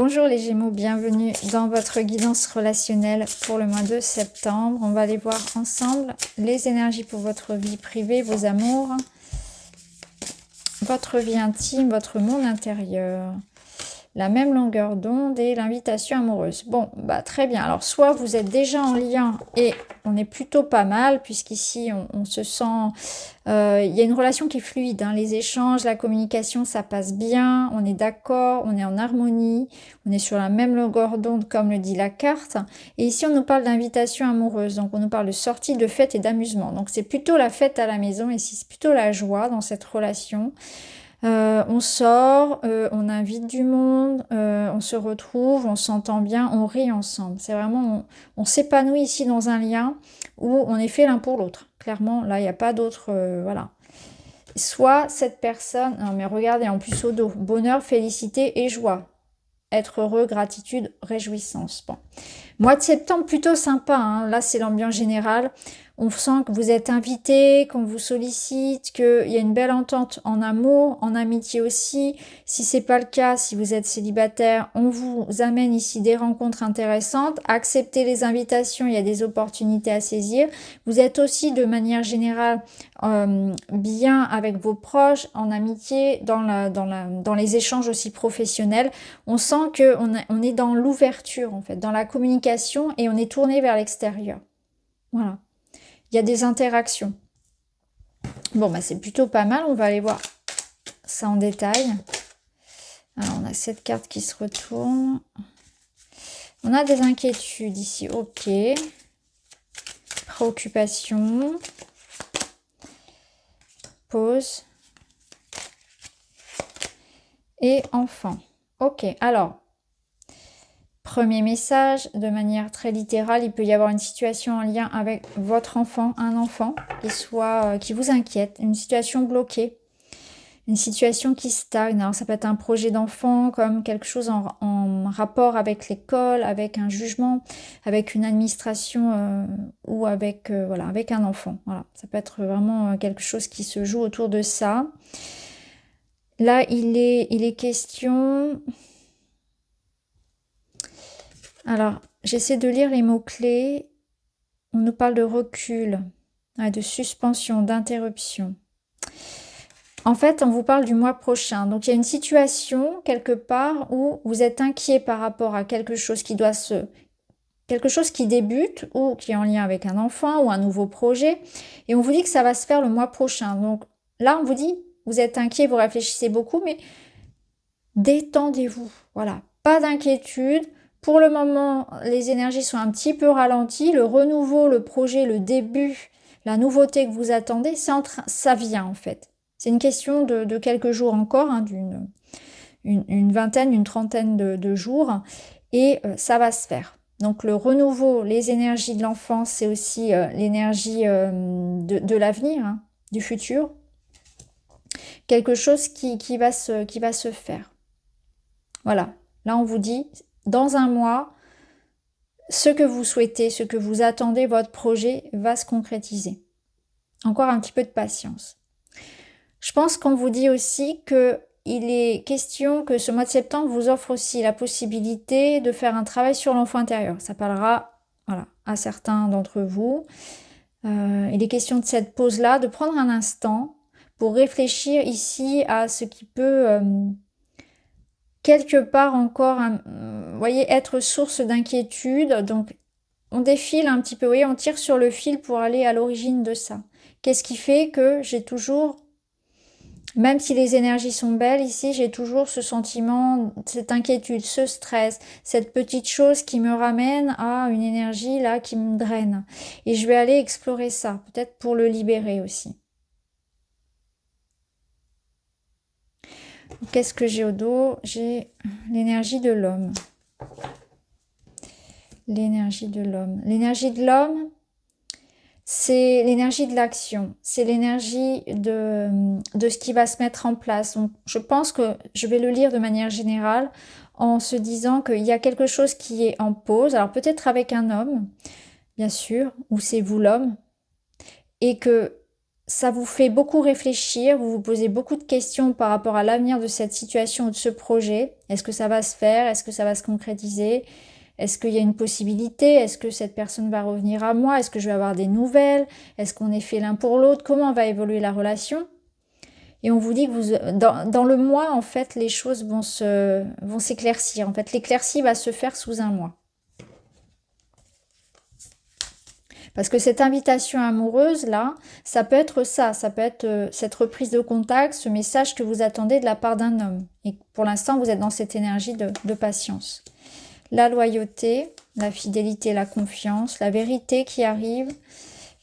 Bonjour les Gémeaux, bienvenue dans votre guidance relationnelle pour le mois de septembre. On va aller voir ensemble les énergies pour votre vie privée, vos amours, votre vie intime, votre monde intérieur. La même longueur d'onde et l'invitation amoureuse. Bon, bah très bien. Alors, soit vous êtes déjà en lien et on est plutôt pas mal, puisqu'ici, on se sent... Il y a une relation qui est fluide. Hein, les échanges, la communication, ça passe bien. On est d'accord, on est en harmonie. On est sur la même longueur d'onde, comme le dit la carte. Et ici, on nous parle d'invitation amoureuse. Donc, on nous parle de sortie, de fête et d'amusement. Donc, c'est plutôt la fête à la maison. Ici, c'est plutôt la joie dans cette relation. On sort, on invite du monde, on se retrouve, on s'entend bien, on rit ensemble. C'est vraiment, on s'épanouit ici dans un lien où on est fait l'un pour l'autre. Clairement, là, il n'y a pas d'autre... voilà. Soit cette personne... Non, mais regardez, en plus au dos. Bonheur, félicité et joie. Être heureux, gratitude, réjouissance. Bon. Mois de septembre, plutôt sympa. Hein. Là, c'est l'ambiance générale. On sent que vous êtes invité, qu'on vous sollicite, qu'il y a une belle entente en amour, en amitié aussi. Si c'est pas le cas, si vous êtes célibataire, on vous amène ici des rencontres intéressantes. Acceptez les invitations, il y a des opportunités à saisir. Vous êtes aussi de manière générale bien avec vos proches, en amitié, dans les échanges aussi professionnels. On sent qu'on est dans l'ouverture en fait, dans la communication et on est tourné vers l'extérieur. Voilà. Il y a des interactions. Bon, bah c'est plutôt pas mal. On va aller voir ça en détail. Alors, on a cette carte qui se retourne. On a des inquiétudes ici. Ok. Préoccupation. Pause. Et enfant. Ok, alors... Premier message, de manière très littérale, il peut y avoir une situation en lien avec votre enfant, un enfant qui vous inquiète, une situation bloquée, une situation qui stagne. Alors ça peut être un projet d'enfant, comme quelque chose en rapport avec l'école, avec un jugement, avec une administration ou avec, voilà, avec un enfant. Voilà, ça peut être vraiment quelque chose qui se joue autour de ça. Là, il est question... Alors, j'essaie de lire les mots-clés. On nous parle de recul, de suspension, d'interruption. En fait, on vous parle du mois prochain. Donc, il y a une situation, quelque part, où vous êtes inquiet par rapport à quelque chose qui quelque chose qui débute ou qui est en lien avec un enfant ou un nouveau projet. Et on vous dit que ça va se faire le mois prochain. Donc, là, on vous dit, vous êtes inquiet, vous réfléchissez beaucoup, mais détendez-vous. Voilà, pas d'inquiétude. Pour le moment, les énergies sont un petit peu ralenties. Le renouveau, le projet, le début, la nouveauté que vous attendez, ça vient en fait. C'est une question de quelques jours encore, hein, une vingtaine, une trentaine de jours. Et ça va se faire. Donc le renouveau, les énergies de l'enfance, c'est aussi l'énergie de l'avenir, hein, du futur. Quelque chose qui va se faire. Voilà. Là, on vous dit... Dans un mois, ce que vous souhaitez, ce que vous attendez, votre projet va se concrétiser. Encore un petit peu de patience. Je pense qu'on vous dit aussi qu'il est question que ce mois de septembre vous offre aussi la possibilité de faire un travail sur l'enfant intérieur. Ça parlera à certains d'entre vous. Il est question de cette pause-là, de prendre un instant pour réfléchir ici à ce qui peut... quelque part encore, vous voyez, être source d'inquiétude. Donc, on défile un petit peu, vous voyez, on tire sur le fil pour aller à l'origine de ça. Qu'est-ce qui fait que j'ai toujours, même si les énergies sont belles ici, j'ai toujours ce sentiment, cette inquiétude, ce stress, cette petite chose qui me ramène à une énergie là qui me draine. Et je vais aller explorer ça, peut-être pour le libérer aussi. Qu'est-ce que j'ai au dos? J'ai l'énergie de l'homme. L'énergie de l'homme. L'énergie de l'homme, c'est l'énergie de l'action. C'est l'énergie de ce qui va se mettre en place. Donc, je pense que je vais le lire de manière générale en se disant qu'il y a quelque chose qui est en pause. Alors, peut-être avec un homme, bien sûr, ou c'est vous l'homme. Et que ça vous fait beaucoup réfléchir, vous vous posez beaucoup de questions par rapport à l'avenir de cette situation ou de ce projet. Est-ce que ça va se faire? Est-ce que ça va se concrétiser? Est-ce qu'il y a une possibilité? Est-ce que cette personne va revenir à moi? Est-ce que je vais avoir des nouvelles? Est-ce qu'on est fait l'un pour l'autre? Comment va évoluer la relation? Et on vous dit que dans le mois, en fait, les choses vont s'éclaircir. En fait, l'éclaircie va se faire sous un mois. Parce que cette invitation amoureuse, là, ça peut être ça peut être cette reprise de contact, ce message que vous attendez de la part d'un homme. Et pour l'instant, vous êtes dans cette énergie de patience. La loyauté, la fidélité, la confiance, la vérité qui arrive,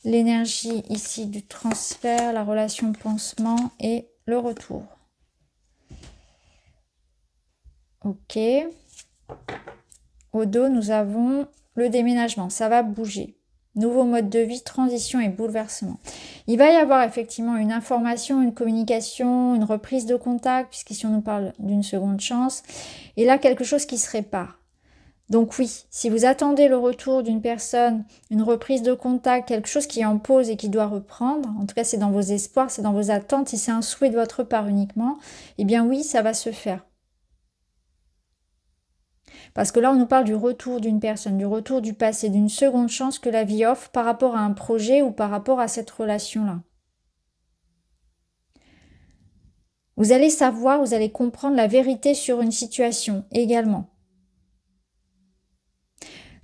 l'énergie ici du transfert, la relation pansement et le retour. Ok. Au dos, nous avons le déménagement. Ça va bouger. Nouveau mode de vie, transition et bouleversement. Il va y avoir effectivement une information, une communication, une reprise de contact, puisqu'ici on nous parle d'une seconde chance. Et là, quelque chose qui se répare. Donc oui, si vous attendez le retour d'une personne, une reprise de contact, quelque chose qui est en pause et qui doit reprendre, en tout cas c'est dans vos espoirs, c'est dans vos attentes, si c'est un souhait de votre part uniquement, eh bien oui, ça va se faire. Parce que là, on nous parle du retour d'une personne, du retour du passé, d'une seconde chance que la vie offre par rapport à un projet ou par rapport à cette relation-là. Vous allez savoir, vous allez comprendre la vérité sur une situation également.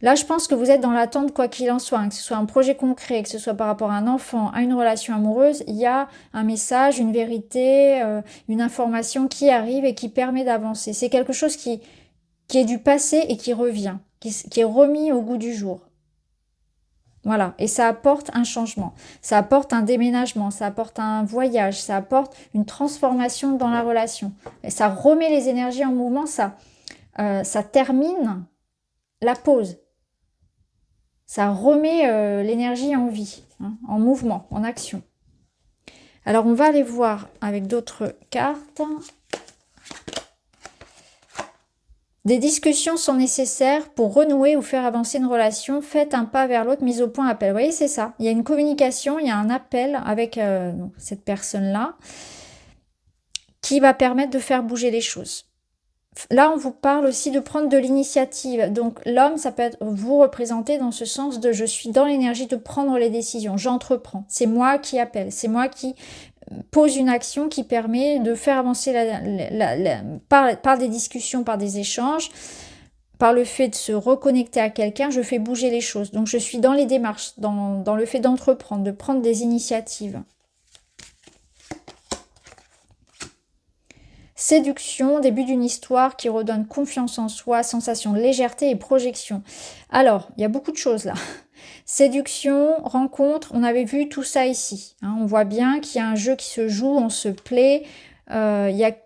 Là, je pense que vous êtes dans l'attente quoi qu'il en soit, hein, que ce soit un projet concret, que ce soit par rapport à un enfant, à une relation amoureuse, il y a un message, une vérité, une information qui arrive et qui permet d'avancer. C'est quelque chose qui est du passé et qui revient, qui est remis au goût du jour. Voilà, et ça apporte un changement, ça apporte un déménagement, ça apporte un voyage, ça apporte une transformation dans la relation. Et ça remet les énergies en mouvement, ça termine la pause. Ça remet l'énergie en vie, hein, en mouvement, en action. Alors, on va aller voir avec d'autres cartes. Des discussions sont nécessaires pour renouer ou faire avancer une relation. Faites un pas vers l'autre, mise au point, appel. Vous voyez, c'est ça. Il y a une communication, il y a un appel avec cette personne-là qui va permettre de faire bouger les choses. Là, on vous parle aussi de prendre de l'initiative. Donc, l'homme, ça peut être vous représenter dans ce sens de je suis dans l'énergie de prendre les décisions. J'entreprends. C'est moi qui appelle. C'est moi qui pose une action qui permet de faire avancer par des discussions, par des échanges, par le fait de se reconnecter à quelqu'un, je fais bouger les choses. Donc, je suis dans les démarches, dans le fait d'entreprendre, de prendre des initiatives. Séduction, début d'une histoire qui redonne confiance en soi, sensation de légèreté et projection. Alors, il y a beaucoup de choses là. Séduction, rencontre, on avait vu tout ça ici. Hein, on voit bien qu'il y a un jeu qui se joue, on se plaît. Il y a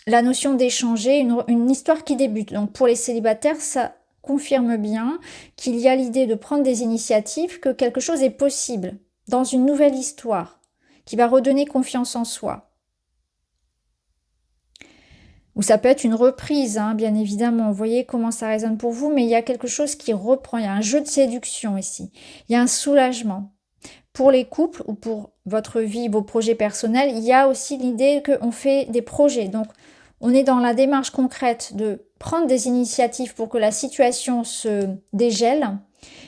la notion d'échanger, une histoire qui débute. Donc pour les célibataires, ça confirme bien qu'il y a l'idée de prendre des initiatives, que quelque chose est possible dans une nouvelle histoire qui va redonner confiance en soi. Ou ça peut être une reprise, hein, bien évidemment. Vous voyez comment ça résonne pour vous, mais il y a quelque chose qui reprend. Il y a un jeu de séduction ici. Il y a un soulagement. Pour les couples ou pour votre vie, vos projets personnels, il y a aussi l'idée qu'on fait des projets. Donc, on est dans la démarche concrète de prendre des initiatives pour que la situation se dégèle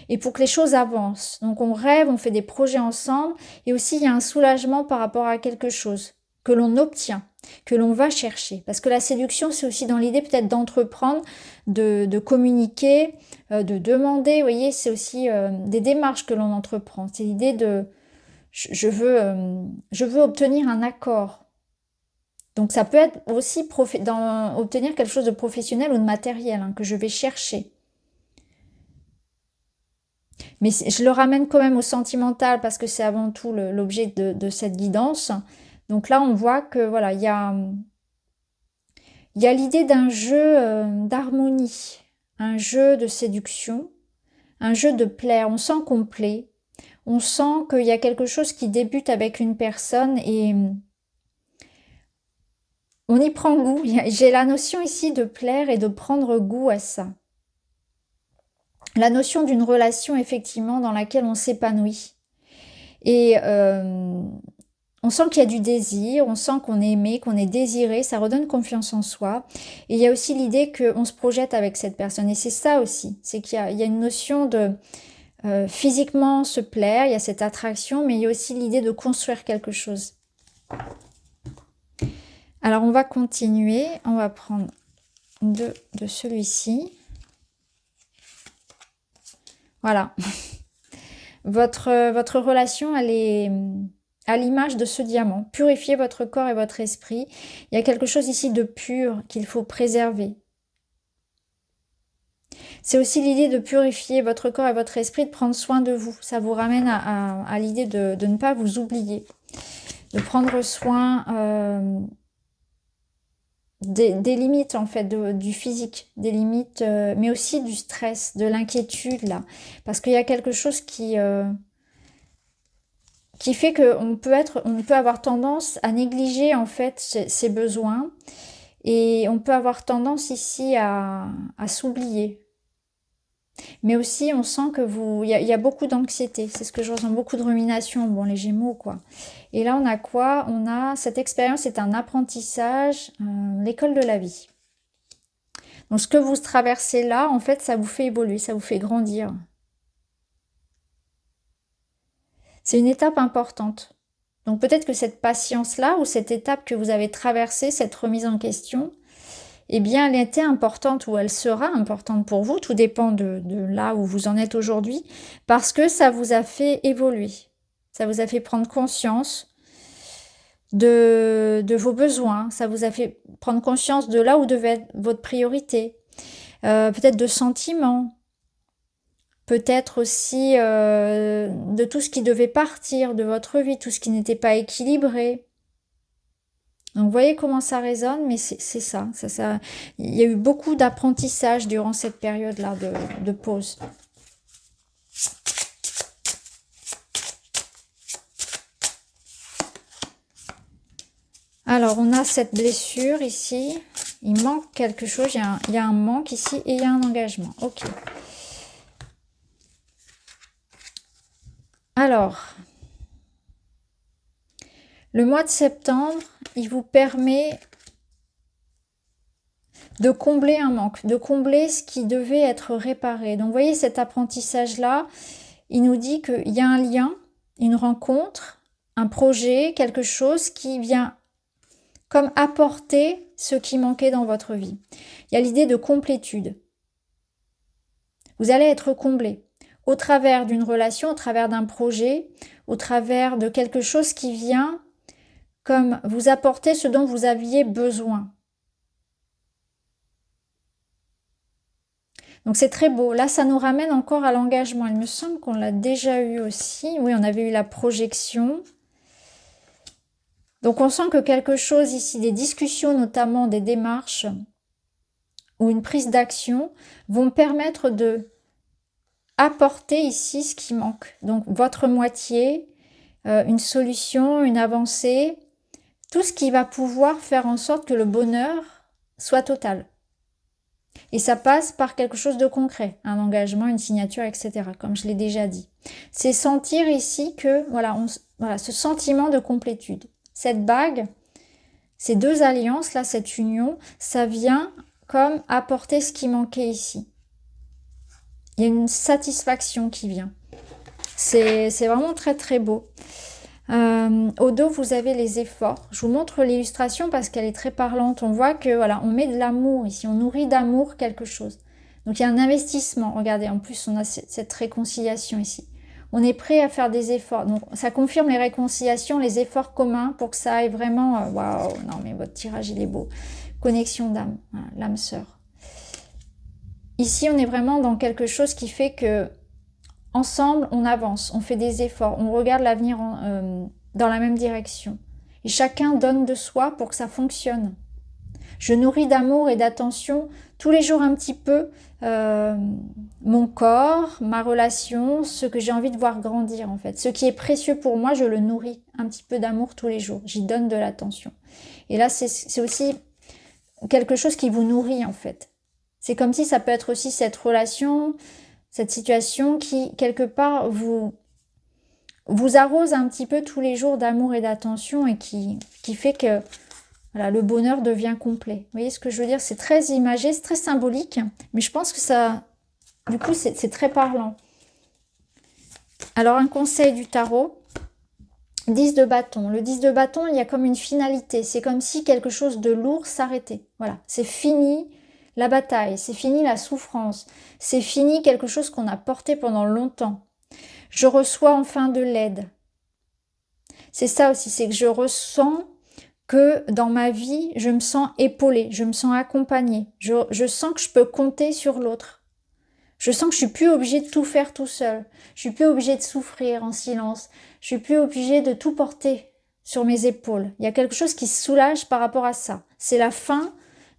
et pour que les choses avancent. Donc, on rêve, on fait des projets ensemble et aussi il y a un soulagement par rapport à quelque chose que l'on obtient, que l'on va chercher. Parce que la séduction, c'est aussi dans l'idée peut-être d'entreprendre, de communiquer, de demander. Vous voyez, c'est aussi des démarches que l'on entreprend. C'est l'idée de je veux obtenir un accord. Donc ça peut être aussi obtenir quelque chose de professionnel ou de matériel, hein, que je vais chercher. Mais je le ramène quand même au sentimental parce que c'est avant tout l'objet de cette guidance. Donc là, on voit que voilà, il y a l'idée d'un jeu d'harmonie, un jeu de séduction, un jeu de plaire. On sent qu'on plaît, on sent qu'il y a quelque chose qui débute avec une personne et on y prend goût. J'ai la notion ici de plaire et de prendre goût à ça. La notion d'une relation effectivement dans laquelle on s'épanouit. Et on sent qu'il y a du désir, on sent qu'on est aimé, qu'on est désiré, ça redonne confiance en soi. Et il y a aussi l'idée qu'on se projette avec cette personne. Et c'est ça aussi, c'est qu'il y a une notion de physiquement se plaire, il y a cette attraction, mais il y a aussi l'idée de construire quelque chose. Alors on va continuer, on va prendre deux de celui-ci. Voilà. Votre relation, elle est à l'image de ce diamant. Purifiez votre corps et votre esprit. Il y a quelque chose ici de pur qu'il faut préserver. C'est aussi l'idée de purifier votre corps et votre esprit, de prendre soin de vous. Ça vous ramène à l'idée de ne pas vous oublier. De prendre soin des limites, en fait, du physique. Des limites, mais aussi du stress, de l'inquiétude, là. Parce qu'il y a quelque chose qui fait qu'on peut avoir tendance à négliger, en fait, ses besoins. Et on peut avoir tendance ici à s'oublier. Mais aussi, on sent que il y a beaucoup d'anxiété. C'est ce que je ressens, beaucoup de rumination. Bon, les Gémeaux, quoi. Et là, on a quoi? On a cette expérience, c'est un apprentissage, l'école de la vie. Donc, ce que vous traversez là, en fait, ça vous fait évoluer, ça vous fait grandir. C'est une étape importante. Donc, peut-être que cette patience-là, ou cette étape que vous avez traversée, cette remise en question, eh bien, elle était importante ou elle sera importante pour vous. Tout dépend de là où vous en êtes aujourd'hui, parce que ça vous a fait évoluer. Ça vous a fait prendre conscience de vos besoins. Ça vous a fait prendre conscience de là où devait être votre priorité. Peut-être de sentiments. Peut-être aussi de tout ce qui devait partir de votre vie, tout ce qui n'était pas équilibré. Donc, vous voyez comment ça résonne, mais c'est ça. Il y a eu beaucoup d'apprentissage durant cette période-là de pause. Alors, on a cette blessure ici. Il manque quelque chose. Il y a un manque ici et il y a un engagement. Ok. Alors, le mois de septembre, il vous permet de combler un manque, de combler ce qui devait être réparé. Donc, vous voyez, cet apprentissage-là, il nous dit qu'il y a un lien, une rencontre, un projet, quelque chose qui vient comme apporter ce qui manquait dans votre vie. Il y a l'idée de complétude. Vous allez être comblé au travers d'une relation, au travers d'un projet, au travers de quelque chose qui vient comme vous apporter ce dont vous aviez besoin. Donc c'est très beau. Là, ça nous ramène encore à l'engagement. Il me semble qu'on l'a déjà eu aussi. Oui, on avait eu la projection. Donc on sent que quelque chose ici, des discussions, notamment des démarches ou une prise d'action, vont permettre de apporter ici ce qui manque. Donc votre moitié, une solution, une avancée, tout ce qui va pouvoir faire en sorte que le bonheur soit total. Et ça passe par quelque chose de concret, un engagement, une signature, etc. Comme je l'ai déjà dit. C'est sentir ici que, voilà, ce sentiment de complétude. Cette bague, ces deux alliances, là, cette union, ça vient comme apporter ce qui manquait ici. Il y a une satisfaction qui vient. C'est vraiment très très beau. Au dos, vous avez les efforts. Je vous montre l'illustration parce qu'elle est très parlante. On voit que voilà, on met de l'amour ici, on nourrit d'amour quelque chose. Donc il y a un investissement. Regardez, en plus on a cette réconciliation ici. On est prêt à faire des efforts. Donc ça confirme les réconciliations, les efforts communs pour que ça aille vraiment. Waouh, non mais votre tirage il est beau. Connexion d'âme, voilà, l'âme sœur. Ici on est vraiment dans quelque chose qui fait que ensemble, on avance, on fait des efforts, on regarde l'avenir dans la même direction. Et chacun donne de soi pour que ça fonctionne. Je nourris d'amour et d'attention tous les jours un petit peu mon corps, ma relation, ce que j'ai envie de voir grandir en fait. Ce qui est précieux pour moi, je le nourris un petit peu d'amour tous les jours. J'y donne de l'attention. Et là, c'est aussi quelque chose qui vous nourrit en fait. C'est comme si ça peut être aussi cette relation, cette situation qui, quelque part, vous vous arrose un petit peu tous les jours d'amour et d'attention et qui fait que voilà, le bonheur devient complet. Vous voyez ce que je veux dire? C'est très imagé, c'est très symbolique, mais je pense que ça, du coup, c'est très parlant. Alors, un conseil du tarot, 10 de bâton. Le 10 de bâton, il y a comme une finalité. C'est comme si quelque chose de lourd s'arrêtait. Voilà, c'est fini la bataille, c'est fini la souffrance, c'est fini quelque chose qu'on a porté pendant longtemps. Je reçois enfin de l'aide. C'est ça aussi, c'est que je ressens que dans ma vie, je me sens épaulée, je me sens accompagnée. Je sens que je peux compter sur l'autre. Je sens que je suis plus obligée de tout faire tout seul. Je suis plus obligée de souffrir en silence. Je suis plus obligée de tout porter sur mes épaules. Il y a quelque chose qui se soulage par rapport à ça. C'est la fin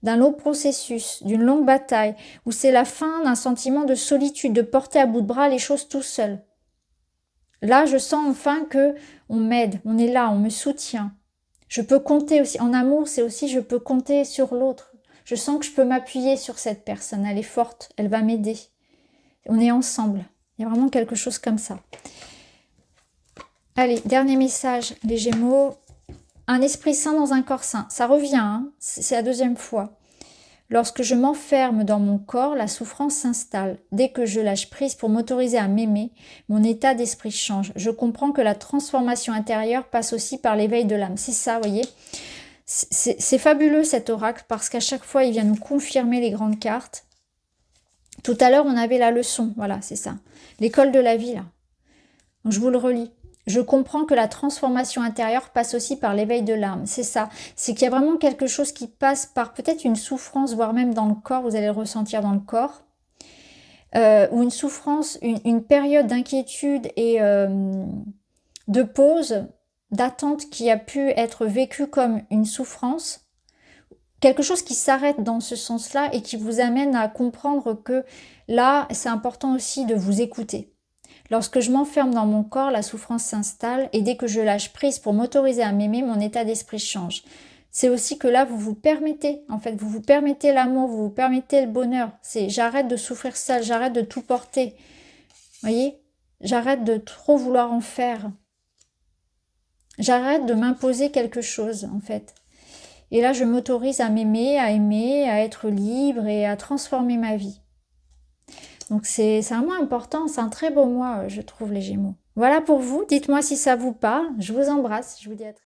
d'un long processus, d'une longue bataille, ou c'est la fin d'un sentiment de solitude, de porter à bout de bras les choses tout seul. Là, je sens enfin que on m'aide, on est là, on me soutient. Je peux compter aussi. En amour, c'est aussi je peux compter sur l'autre. Je sens que je peux m'appuyer sur cette personne. Elle est forte, elle va m'aider. On est ensemble. Il y a vraiment quelque chose comme ça. Allez, dernier message, les Gémeaux. Un esprit sain dans un corps sain. Ça revient, hein, c'est la deuxième fois. Lorsque je m'enferme dans mon corps, la souffrance s'installe. Dès que je lâche prise pour m'autoriser à m'aimer, mon état d'esprit change. Je comprends que la transformation intérieure passe aussi par l'éveil de l'âme. C'est ça, vous voyez. C'est fabuleux cet oracle parce qu'à chaque fois, il vient nous confirmer les grandes cartes. Tout à l'heure, on avait la leçon. Voilà, c'est ça. L'école de la vie, là. Donc, je vous le relis. Je comprends que la transformation intérieure passe aussi par l'éveil de l'âme. C'est ça. C'est qu'il y a vraiment quelque chose qui passe par peut-être une souffrance, voire même dans le corps. Vous allez le ressentir dans le corps. Ou une souffrance, une période d'inquiétude et de pause, d'attente qui a pu être vécue comme une souffrance. Quelque chose qui s'arrête dans ce sens-là et qui vous amène à comprendre que là, c'est important aussi de vous écouter. Lorsque je m'enferme dans mon corps, la souffrance s'installe et dès que je lâche prise pour m'autoriser à m'aimer, mon état d'esprit change. C'est aussi que là, vous vous permettez, en fait, vous vous permettez l'amour, vous vous permettez le bonheur. C'est j'arrête de souffrir seul, j'arrête de tout porter. Vous voyez? J'arrête de trop vouloir en faire. J'arrête de m'imposer quelque chose, en fait. Et là, je m'autorise à m'aimer, à être libre et à transformer ma vie. Donc c'est un mois important, c'est un très beau mois, je trouve, les Gémeaux. Voilà pour vous, dites-moi si ça vous parle. Je vous embrasse, je vous dis à très